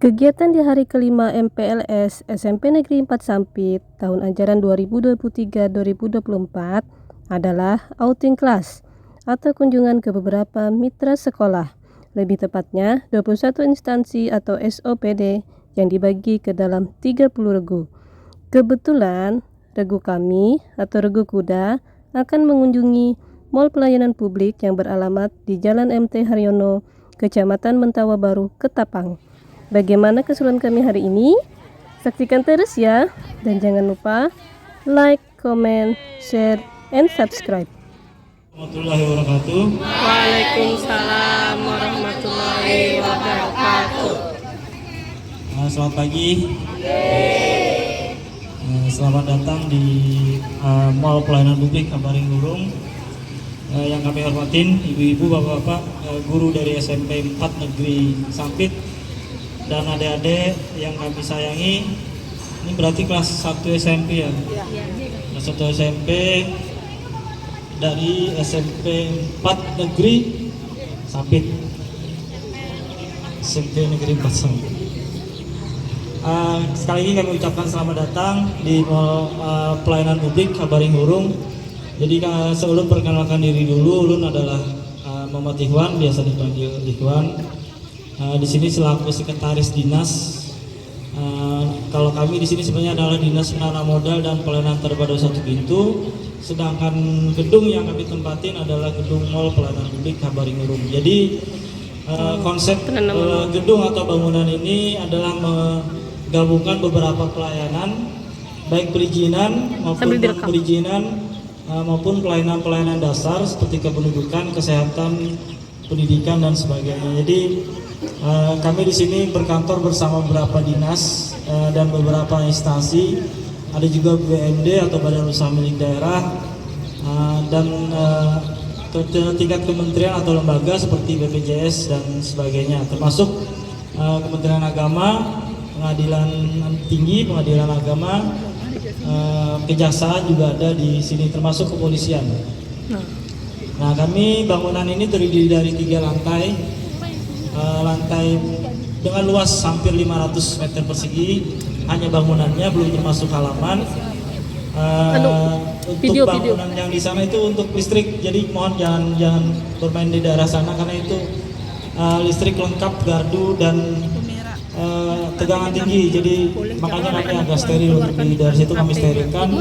Kegiatan di hari kelima MPLS SMP Negeri 4 Sampit tahun ajaran 2023-2024 adalah outing kelas atau kunjungan ke beberapa mitra sekolah, lebih tepatnya 21 instansi atau SOPD yang dibagi ke dalam 30 regu. Kebetulan regu kami atau regu kuda akan mengunjungi Mall Pelayanan Publik yang beralamat di Jalan MT Haryono, Kecamatan Mentawa Baru, Ketapang. Bagaimana keseruan kami hari ini? Saksikan terus ya. Dan jangan lupa like, comment, share, and subscribe. Warahmatullahi wabarakatuh. Waalaikumsalam warahmatullahi wabarakatuh. Selamat pagi. Selamat datang di Mall Pelayanan Publik Kabaring Gurung. Yang kami hormatin ibu-ibu, bapak-bapak, guru dari SMP 4 Negeri Sampit dan adik-adik yang kami sayangi. Ini berarti kelas 1 SMP ya? Kelas 1 SMP dari SMP 4 Negeri Sampit. SMP Negeri 4 Sampit. Sekali lagi kami ucapkan selamat datang di Mall Pelayanan Publik Kabaring Gurung. Jadi sebelum perkenalkan diri dulu, ulun adalah Muhammad Ikhwan, biasa dipanggil Ikhwan. Di sini selaku sekretaris dinas. Kalau kami di sini sebenarnya adalah Dinas Penanaman Modal dan Pelayanan Terpadu Satu Pintu. Sedangkan gedung yang kami tempatin adalah gedung Mall Pelayanan Publik Kabaring Gurung. Jadi konsep gedung atau bangunan ini adalah menggabungkan beberapa pelayanan, baik perizinan maupun perizinan maupun pelayanan-pelayanan dasar seperti kependudukan, kesehatan, pendidikan dan sebagainya. Jadi kami di sini berkantor bersama beberapa dinas dan beberapa instansi. Ada juga BUMD atau Badan Usaha Milik Daerah dan tingkat kementerian atau lembaga seperti BPJS dan sebagainya, termasuk Kementerian Agama, Pengadilan Tinggi, Pengadilan Agama, Kejaksaan juga ada di sini, termasuk kepolisian. Nah, kami bangunan ini terdiri dari 3 lantai, lantai dengan luas hampir 500 meter persegi, hanya bangunannya, belum termasuk halaman. Untuk bangunan yang di sana itu untuk listrik, jadi mohon jangan bermain di daerah sana karena itu listrik lengkap, gardu dan tegangan tinggi, jadi makanya nanti agak steril. Di dari situ kami sterilkan.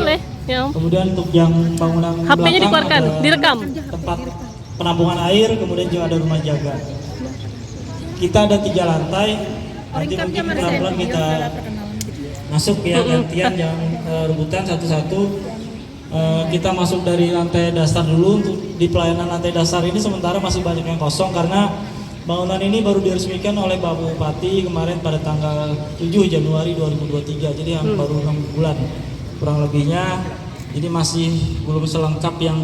Kemudian untuk yang bangunan belakang ada tempat penampungan air, kemudian juga ada rumah jaga. Kita ada 3 lantai, nanti mungkin pelan-pelan kita masuk ya, gantian yang rebutan satu-satu. Kita masuk dari lantai dasar dulu. Untuk di pelayanan lantai dasar ini sementara masih banyak yang kosong karena bangunan ini baru diresmikan oleh Bapak Bupati kemarin pada tanggal 7 Januari 2023. Jadi baru 6 bulan kurang lebihnya. Jadi masih belum selengkap yang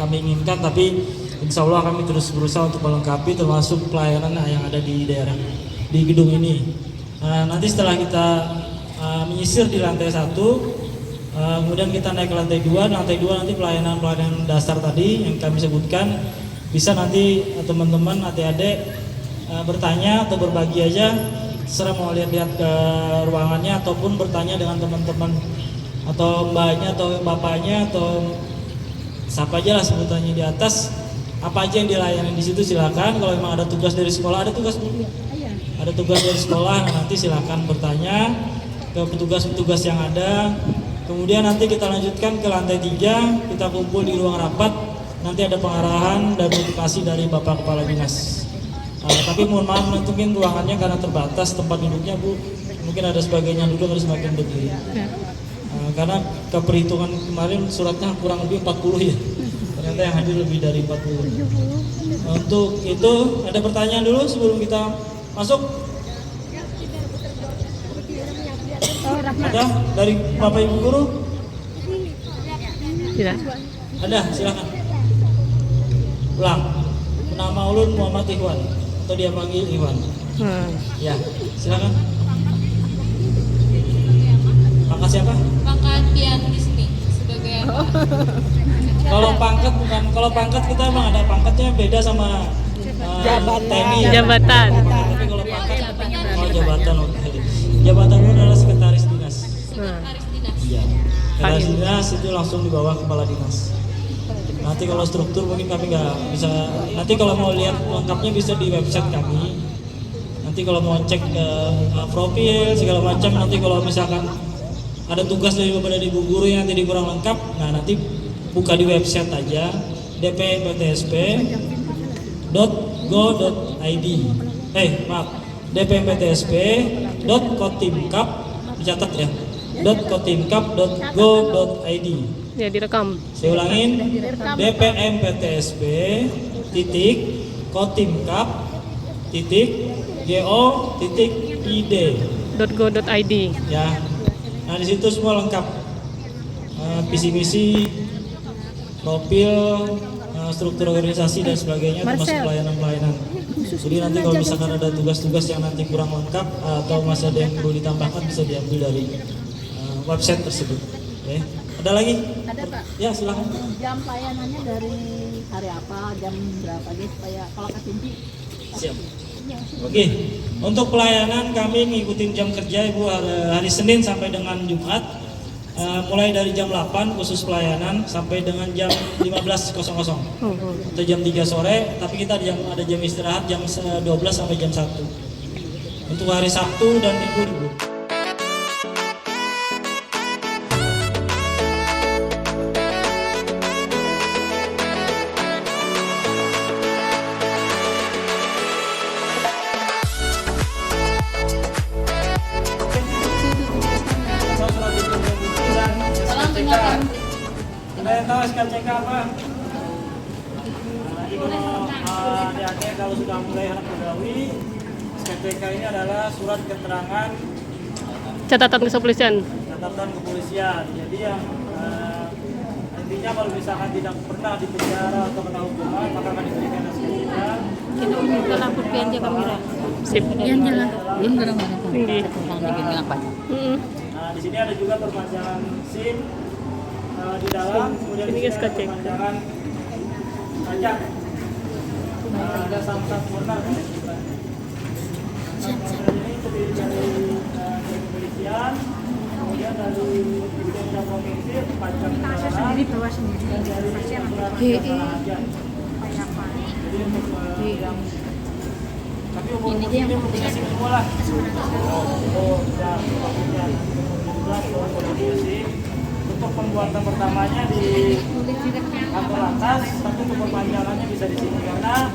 kami inginkan, tapi insya Allah kami terus berusaha untuk melengkapi termasuk pelayanan yang ada di daerah di gedung ini. Nanti setelah kita menyisir di lantai 1, kemudian kita naik ke lantai 2. Lantai 2 nanti pelayanan dasar tadi yang kami sebutkan. Bisa nanti teman-teman, adik-adik bertanya atau berbagi aja, serta mau lihat-lihat ke ruangannya ataupun bertanya dengan teman-teman atau mbaknya atau bapaknya atau siapa aja lah sebutannya di atas, apa aja yang dilayani di situ silakan. Kalau memang ada tugas dari sekolah, ada tugas dari sekolah, nanti silakan bertanya ke petugas-petugas yang ada. Kemudian nanti kita lanjutkan ke lantai 3, kita kumpul di ruang rapat. Nanti ada pengarahan dan motivasi dari Bapak Kepala Dinas. Tapi mohon maaf mungkin ruangannya karena terbatas tempat duduknya, Bu. Mungkin ada sebagainya duduk, harus semakin berdiri. Karena keperhitungan kemarin suratnya kurang lebih 40 ya. Ternyata yang hadir lebih dari 40. Untuk itu ada pertanyaan dulu sebelum kita masuk? Ada dari Bapak Ibu Guru? Tidak. Ada, silakan. Ulang. Nama ulun Muhammad Ikhwan atau dia panggil Ikhwan. Ya, silakan. Pangkat siapa? Pangkat Tian di sini sebagai apa? Kalau pangkat bukan, kalau pangkat kita emang ada pangkatnya beda sama jabatan. TNI. Jabatan. Tapi kalau pangkat jabatan. Oke. Jabatan itu adalah sekretaris dinas. Sekretaris dinas. Iya. Sekretaris dinas itu langsung di bawah kepala dinas. Nanti kalau struktur mungkin kami nggak bisa. Nanti kalau mau lihat lengkapnya bisa di website kami. Nanti kalau mau cek profil segala macam, nanti kalau misalkan ada tugas dari ibu guru yang tadi kurang lengkap, nah nanti buka di website aja dpmptsp.go.id. Maaf, dpmptsp.kotimkap, dicatat ya, .kotimkap.go.id. Ya, direkam. Saya ulangin, dpmptsp titik kotimkap titik go.id .go.id. ya. Nah di situ semua lengkap, visi misi, profil, struktur organisasi dan sebagainya, termasuk pelayanan. Jadi nanti kalau misalkan ada tugas-tugas yang nanti kurang lengkap atau masih ada yang perlu ditambahkan bisa diambil dari website tersebut. Oke. Ada lagi? Ada Pak. Ya silahkan. Jam pelayanannya dari hari apa, jam berapa aja supaya kalau ke Cinti. Siap. Oke, untuk pelayanan kami ngikutin jam kerja Ibu hari Senin sampai dengan Jumat, mulai dari jam 8 khusus pelayanan sampai dengan jam 15.00 atau jam 3 sore, tapi kita ada jam istirahat jam 12 sampai jam 1 untuk hari Sabtu dan Minggu. Saya tahu SKCK apa? Ibu adik-adik kalau sudah mulai anak pegawai, SKCK ini adalah surat keterangan Catatan kepolisian. Jadi yang intinya kalau misalkan tidak pernah dipenjara atau kena hukuman, maka akan diberikan SKCK. Kita udah lapor PNJ Kamera. Sip. Yang jelas. Belum barang-barang. Tinggi. Nah, di sini ada juga perpanjangan SIM di dalam, kemudian Ini di sini ada SKCK. perpanjangan pajak. Ada samsat benar. Ini terdiri dari kepolisian, kemudian dari Dinas Provinsi, pajak kendaraan, dan dari surat keterangan. Jadi untuk yang tapi umur-umur ini asing semua lah. Untuk pembuatan pertamanya di kantor atas, tapi untuk perpanjangannya bisa di sini karena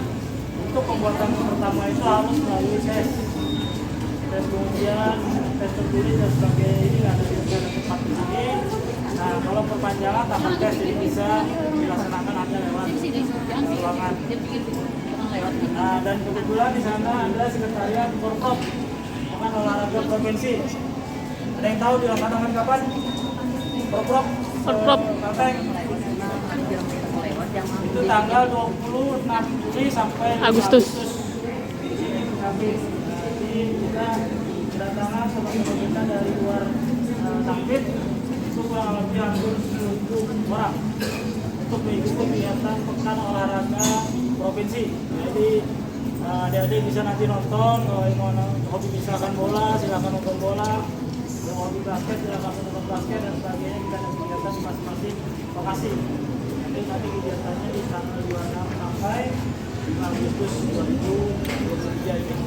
untuk pembuatan pertama itu harus melalui tes kemudian tes tertulis dan sebagainya. Ini nggak ada tempat di sini. Nah kalau perpanjangan tanpa tes jadi bisa dilaksanakan hanya lewat ruangan. Nah, dan kebetulan di sana ada sekretariat Forprov, bukan olahraga provinsi. Ada yang tahu dilaksanakan kapan? Forprov. Kalteng. Itu tanggal 26 Juli sampai Agustus. Jadi kita kedatangan sebagai peserta dari luar Sampit itu kurang lebih hampir 1000 orang untuk mengikuti kegiatan pekan olahraga provinsi. Jadi adik-adik bisa nanti nonton, kalau yang mau hobi misalkan bola silakan nonton bola, yang hobi basket silakan nonton basket dan sebagainya. Kita ada kegiatan di masing-masing lokasi. Jadi nanti kegiatannya di tanggal 26 sampai 5 Agustus 2023 ini.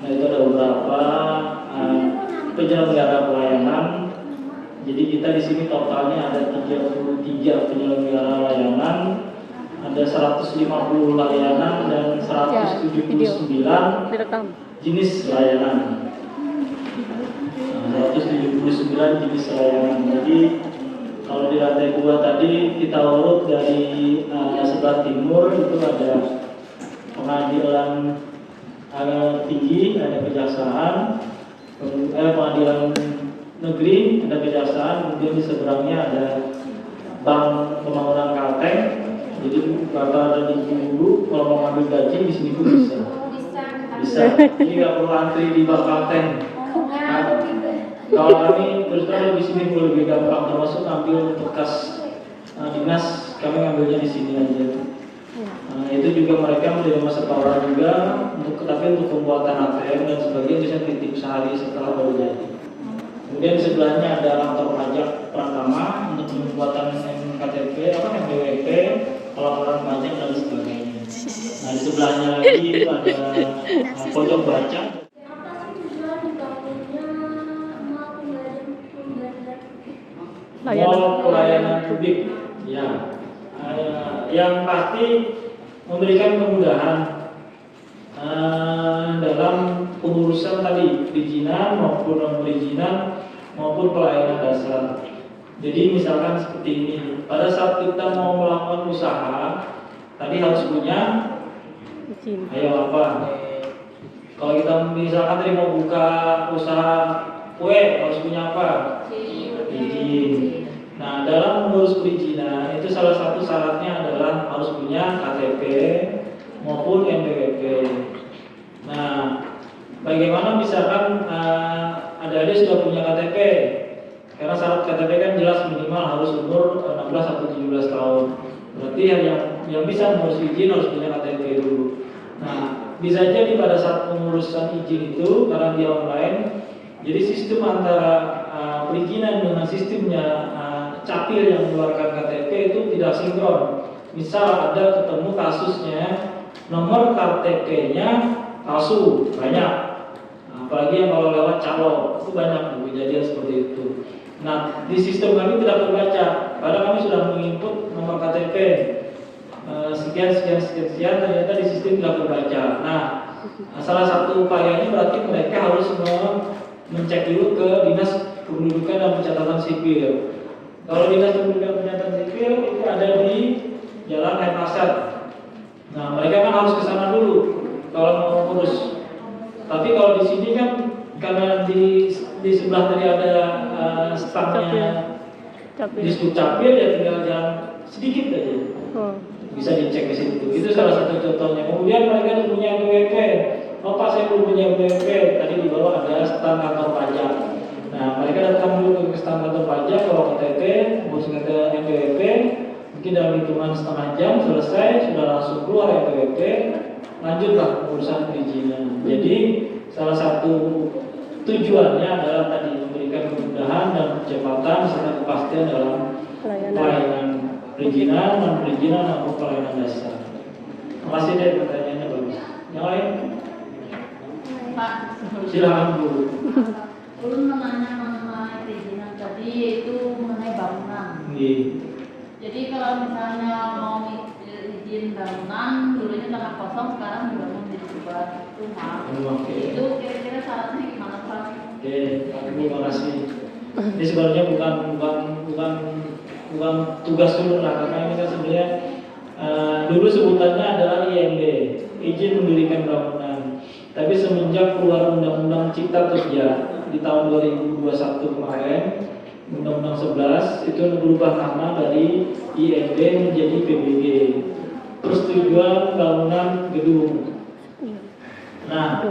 Nah itu ada beberapa penyelenggara pelayanan. Jadi kita di sini totalnya ada 33 penyelenggara layanan. ada 150 layanan dan 179 Direkam. jenis layanan. 179 jenis layanan. Jadi kalau di lantai 2 tadi kita urut dari sebelah timur itu ada pengadilan tinggi, ada kejaksaan, pengadilan negeri, ada kejaksaan, kemudian di seberangnya ada Bank Pembangunan Kalteng. Jadi bapak dan ibu dulu kalau mau ngambil gaji di sini pun bisa. Bisa. Jadi nggak perlu antri di Bank Kalteng. Kalau kami terus terang di sini lebih gampang, termasuk ngambil bekas dinas, kami ngambilnya di sini aja. Itu juga mereka menerima setoran juga, tapi untuk pembuatan ATM dan sebagainya bisa titip sehari setelah baru jadi. Kemudian di sebelahnya ada kantor pajak Pratama untuk pembuatan KTP, NPWP, pelaporan pajak dan sebagainya. Nah di sebelahnya lagi itu ada pojok baca. Mall pelayanan publik, ya, yang pasti memberikan kemudahan dalam pengurusan tadi perizinan maupun non perizinan maupun pelayanan dasar. Jadi misalkan seperti ini, pada saat kita mau melakukan usaha, tadi harus punya Izin. ayo apa? Kalau kita misalkan tadi mau buka usaha kue harus punya apa? Izin. Nah, dalam mengurus perizinan itu salah satu syaratnya adalah harus punya KTP maupun NPWP. Nah, bagaimana misalkan adik-adik sudah punya KTP? Karena syarat KTP kan jelas minimal harus umur 16 atau 17 tahun. Berarti yang bisa mengurus izin harus punya KTP dulu. Nah, bisa jadi pada saat pengurusan izin itu karena dia online, jadi sistem antara perizinan dengan sistemnya capil yang mengeluarkan KTP itu tidak sinkron. Misal ada ketemu kasusnya nomor KTP-nya palsu banyak, apalagi yang kalau lewat calo itu banyak kejadian seperti itu. Nah di sistem kami tidak terbaca, padahal kami sudah menginput nomor KTP sekian ternyata di sistem tidak terbaca. Nah salah satu upayanya berarti mereka harus mencek dulu ke dinas kependudukan dan pencatatan sipil. Kalau dinas kependudukan pencatatan sipil itu ada di Jalan Hayat Pasar. Nah, mereka kan harus ke sana dulu kalau mau ngurus. Tapi kalau di sini kan karena di sebelah tadi ada stangnya disebut capil, ya tinggal jalan sedikit aja. Bisa dicek ke situ. Itu salah satu contohnya. Kemudian mereka punya NPWP. Oh Pak, saya belum punya NPWP. Tadi di bawah ada stang kantor pajak. Nah, mereka datang dulu ke stang kantor pajak, kalau KTP, ngurus NPWP, mungkin dalam hitungan setengah jam selesai, sudah langsung keluar NPWP, lanjutlah urusan perizinan. Jadi salah satu tujuannya adalah tadi memberikan kemudahan dan kecepatan serta kepastian dalam pelayanan perizinan, non perizinan maupun pelayanan dasar. Terima kasih deh, pertanyaannya bagus. Yang lain? Pak, Silakan Bu. ulun menanya mengenai perizinan tadi yaitu mengenai bangunan. Jadi kalau misalnya mau izin bangunan, dulunya tanah kosong, sekarang dibangun jadi sebuah rumah. Itu kira-kira syaratnya gimana Pak? Oke, terima kasih. Ini sebenarnya bukan tugas dulu lah, karena ini kan sebenarnya dulu sebutannya adalah IMB, izin mendirikan bangunan. Tapi semenjak keluar Undang-Undang Cipta Kerja di tahun 2021 kemarin, Undang-Undang 11 itu berubah nama dari IMB menjadi PBG. Persetujuan bangunan gedung. Nah,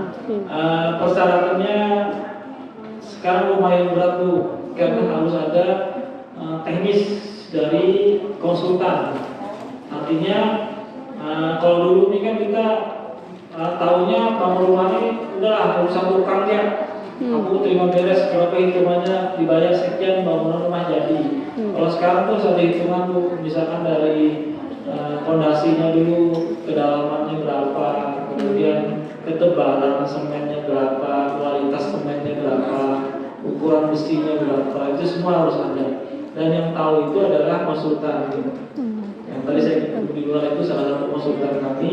persyaratannya sekarang lumayan berat tuh, karena harus ada teknis dari konsultan. Artinya kalau dulu ini kan kita tahunya bangun rumah ini udahlah urusan tukang ya. Aku terima beres berapa hitungannya, dibayar sekian, bangunan rumah jadi. Kalau sekarang tuh ada hitungan tuh, misalkan dari fondasinya dulu, kedalamannya berapa, kemudian ketebalan semennya berapa, kualitas semennya berapa, ukuran besinya berapa, itu semua harus ada. Dan yang tahu itu adalah konsultan. Yang Yang tadi saya ketemu di luar itu salah satu konsultan kami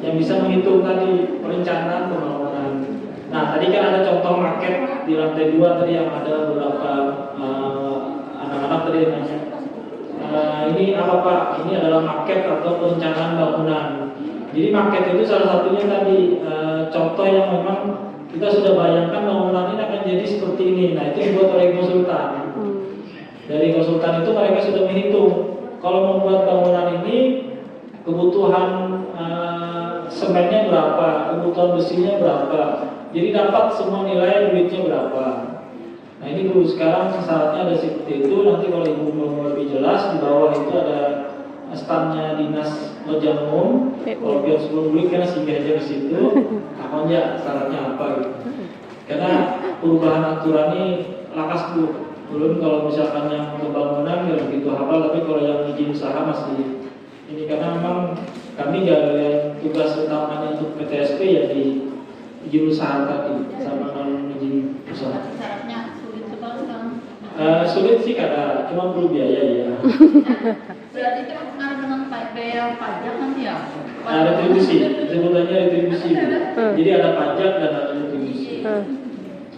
yang bisa menghitung tadi perencanaan pembangunan. Nah, tadi kan ada contoh maket di lantai 2 tadi yang ada beberapa anak-anak tadi yang nanya. Ini apa Pak? Ini adalah maket atau perencanaan bangunan. Jadi maket itu salah satunya tadi contoh yang memang kita sudah bayangkan bangunan ini akan jadi seperti ini. Nah, itu dibuat oleh konsultan. Dari konsultan itu mereka sudah menghitung kalau membuat bangunan ini kebutuhan semennya berapa, kebutuhan besinya berapa. Jadi dapat semua nilai duitnya berapa. Nah, ini dulu sekarang syaratnya ada seperti itu. Nanti kalau ibu mau lebih jelas di bawah itu ada standnya dinas pekerjaan umum. Kalau biar sebelum beli kan singgah aja ke situ. Akunnya syaratnya apa gitu. Karena perubahan aturan ini lakas Bu. Belum kalau misalkan yang pembangunan nggak begitu hafal, tapi kalau yang izin usaha masih ini karena memang kami yang tugas utamanya untuk PTSP ya di izin usaha tadi sama non izin usaha. Syaratnya sulit sekali kan? Sulit sih karena cuma perlu biaya ya. Berarti itu pengaruh dengan bayar pajak nanti ya? Retribusi, sebutannya retribusi. Jadi ada pajak dan ada retribusi.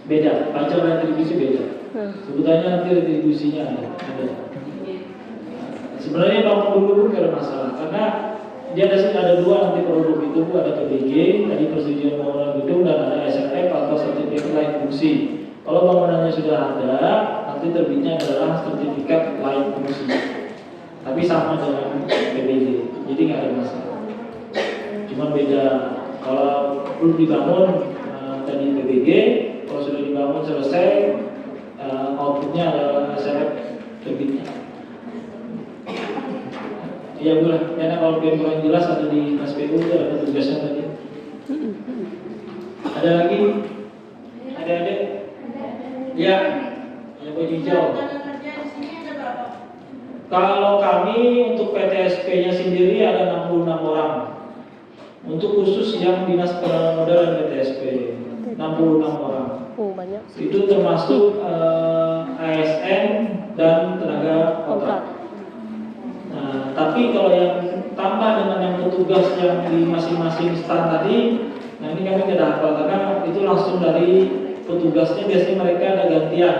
Beda, pajak dan retribusi beda. Sebutannya nanti retribusinya ada. Sebenarnya bangun dulu pun tidak ada masalah karena dia ada dua nanti produk itu Bu, ada PBG tadi persetujuan bangunan gedung dan ada SFF atau sertifikat layak fungsi. Kalau bangunannya sudah ada, nanti terbitnya adalah sertifikat layak fungsi. Tapi sama dengan PBG, jadi nggak ada masalah. Cuma beda kalau belum dibangun tadi PBG, kalau sudah dibangun selesai outputnya adalah SFF terbitnya. Iya Bu, karena kalau biar kurang jelas ada di SPU itu ada tugasnya tadi. Ada lagi? Ada? Ya, yang baju hijau. Kalau kami untuk PTSP-nya sendiri ada 66 orang. Untuk khusus yang dinas penanaman modal dan PTSP 66 orang. Oh, banyak. Itu termasuk ASN dan tenaga kontrak. Nah, tapi kalau yang tambah dengan yang petugas yang di masing-masing stand tadi, nah ini kami tidak hafal karena itu langsung dari petugasnya biasanya mereka ada gantian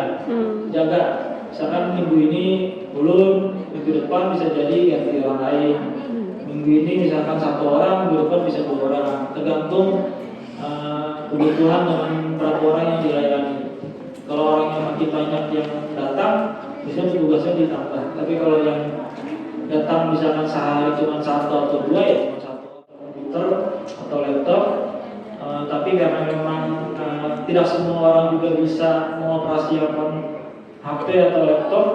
jaga. Misalkan minggu ini belum, minggu depan bisa jadi ganti orang lain. Minggu ini misalkan 1 orang, minggu depan bisa 2 orang. Tergantung kebutuhan dengan berapa orang yang dilayani. Kalau orang yang makin banyak yang datang, biasanya petugasnya ditambah. Tapi kalau yang datang misalkan sehari cuma 1 atau 2 ya cuma 1 komputer atau laptop. Tapi karena memang tidak semua orang juga bisa mengoperasikan HP atau laptop,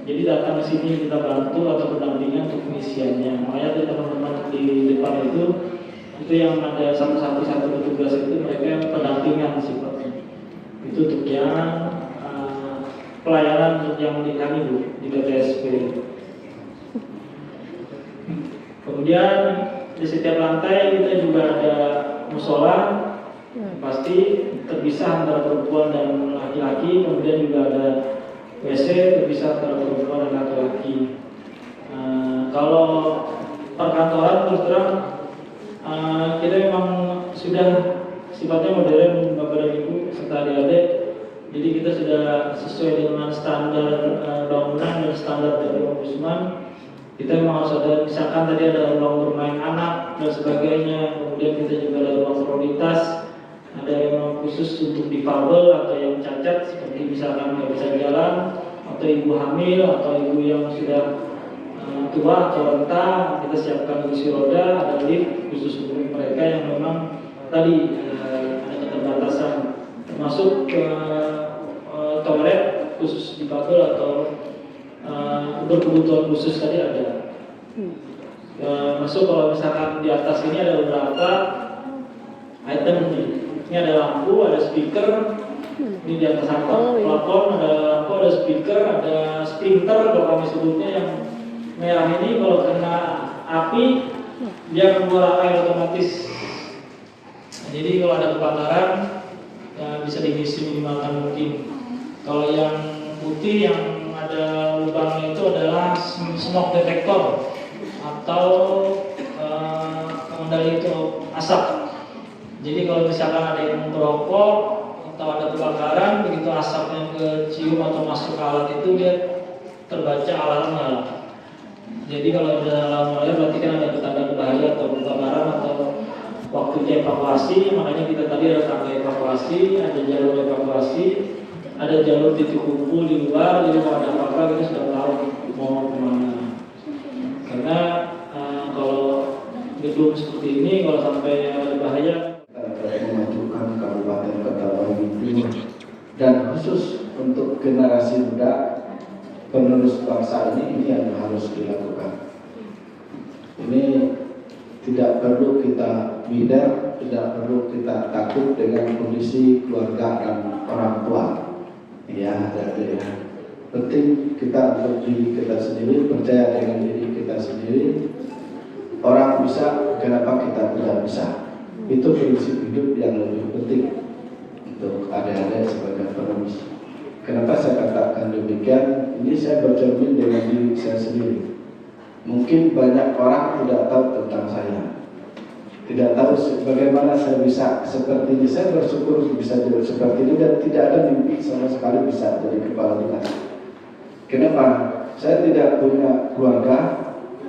jadi datang ke sini kita bantu atau pendampingan untuk pengisiannya. Makanya dari teman-teman di depan itu yang ada satu petugas itu mereka pendampingan sifatnya. Itu untuk yang pelayanan untuk yang di kami Bu di PTSP. Kemudian di setiap lantai kita juga ada musola, pasti terpisah antara perempuan dan laki-laki. Kemudian juga ada WC terpisah antara perempuan dan laki-laki. Kalau perkantoran terus terang kita memang sudah sifatnya modern Bapak dan Ibu serta adik-adik. Jadi kita sudah sesuai dengan standar bangunan dan standar dari Ombudsman. Kita memang harus ada, misalkan tadi ada ruang bermain anak dan sebagainya. Kemudian kita juga ada ruang prioritas, ada yang memang khusus untuk difabel atau yang cacat seperti misalkan nggak bisa jalan, atau ibu hamil atau ibu yang sudah tua atau renta. Kita siapkan kursi roda, ada lift khusus untuk mereka yang memang tadi ada keterbatasan, termasuk toilet khusus difabel atau berkebutuhan khusus tadi ada. Masuk kalau misalkan di atas ini ada beberapa item nih. Ini ada lampu, ada speaker. Ini di atas plafon ada lampu, ada speaker, ada sprinter kalau kami sebutnya yang merah ini. Kalau kena api dia keluar air otomatis. Jadi kalau ada kebakaran ya bisa diminimalkan mungkin. Kalau yang putih yang ada lubangnya itu adalah smoke detector atau pengendali untuk asap. Jadi kalau misalkan ada yang merokok atau ada kebakaran, begitu asapnya kecium atau masuk ke alat itu dia terbaca alarm nyala. Jadi kalau ada alarm nyala berarti kan ada petanda bahaya atau kebakaran atau waktunya evakuasi. Makanya kita tadi ada tangga evakuasi, ada jalur evakuasi, ada jalur titik kumpul di luar. Jadi kalau ada apa-apa kita sudah tahu mau kemana. Karena kalau gedung seperti ini kalau sampai ada bahaya memajukan Kabupaten Kota Waringin Timur dan khusus untuk generasi muda penerus bangsa ini yang harus dilakukan. Ini tidak perlu kita minder, tidak perlu kita takut dengan kondisi keluarga dan orang tua. Ya, ya. Penting kita untuk diri kita sendiri, percaya dengan diri kita sendiri. Orang bisa, kenapa kita tidak bisa? Itu prinsip hidup yang lebih penting untuk adik-adik sebagai penerus. Kenapa saya katakan demikian? Ini saya bercermin dengan diri saya sendiri. Mungkin banyak orang tidak tahu tentang saya, tidak tahu bagaimana saya bisa seperti ini. Saya bersyukur bisa jadi seperti ini dan tidak ada mimpi sama sekali bisa jadi kepala dinas. Kenapa? Saya tidak punya keluarga,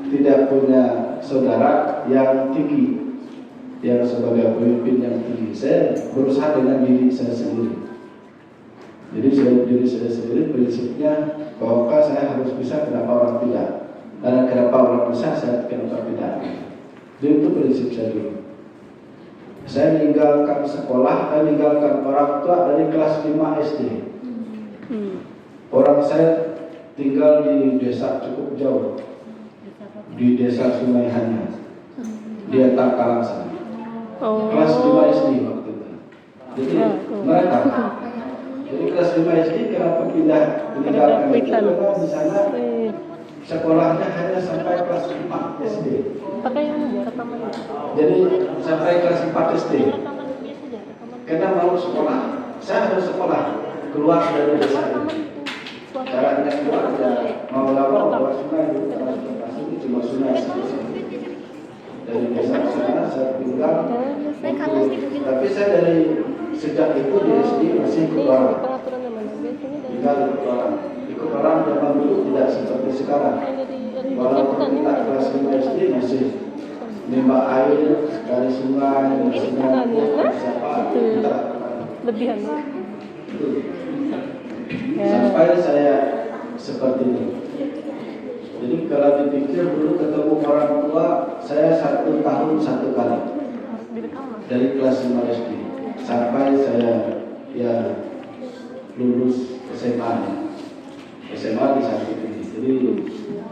tidak punya saudara yang tinggi, yang sebagai pemimpin yang tinggi. Saya berusaha dengan diri saya sendiri. Jadi diri saya sendiri prinsipnya bahwa saya harus bisa, kenapa orang tidak? Karena kenapa orang bisa, saya kenapa tidak? Jadi itu prinsip saya dulu. Saya meninggalkan sekolah, saya meninggalkan orang tua dari kelas 5 SD. Orang saya tinggal di desa cukup jauh, di desa Sungai Hanya, di Tangkalang sana. Kelas 5 SD waktu itu. Jadi mereka, jadi kelas 5 SD kenapa pindah meninggalkan itu? Karena di sana sekolahnya hanya sampai kelas 4 SD. Jadi sampai kelas 4 SD. Karena mau sekolah, saya harus sekolah keluar dari desa itu. Caranya keluar ya mau lewat sungai itu, transportasi itu cuma sungai saja. Dari desa sana saya tinggal. Tapi saya dari sejak itu di SD masih ikut orang. Tinggal ikut orang. Ikut orang zaman dulu tidak seperti sekarang. Walaupun kita kelas 5 SD masih nimba air dari sungai, siapa kita Lebihan. sampai saya seperti ini. Jadi kalau dipikir dulu ketemu orang tua, saya 1 tahun 1 kali dari kelas 5 SD sampai saya ya lulus SMA di saat itu. Jadi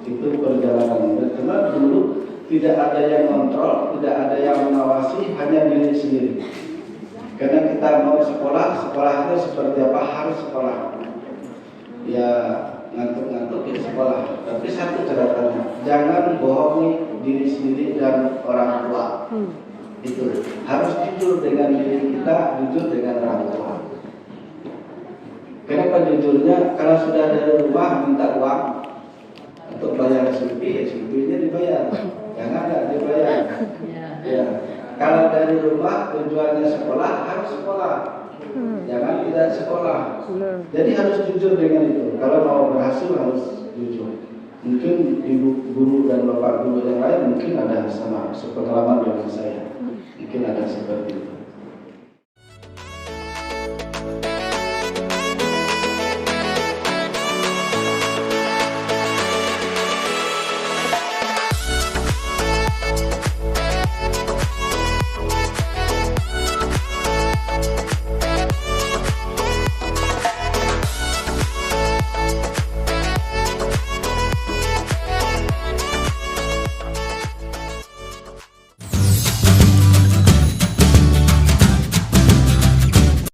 itu perjalanan. Karena dulu tidak ada yang kontrol, tidak ada yang mengawasi, hanya diri sendiri. Karena kita mau sekolah, sekolahnya seperti apa, harus sekolah. Ya ngantuk-ngantuk ya sekolah. Tapi satu catatannya, jangan bohongi diri sendiri dan orang tua. Itu harus jujur dengan diri kita, jujur dengan orang tua. Kenapa jujurnya? Kalau sudah dari rumah minta uang untuk bayar SPP, ya SPP-nya dibayar. Jangan nggak dibayar. Ya. Kalau dari rumah tujuannya sekolah, harus sekolah. Jangan tidak sekolah. Jadi harus jujur dengan itu. Kalau mau berhasil harus jujur. Mungkin ibu guru dan bapak guru yang lain mungkin ada sama sepengalaman dengan saya. Mungkin ada seperti itu.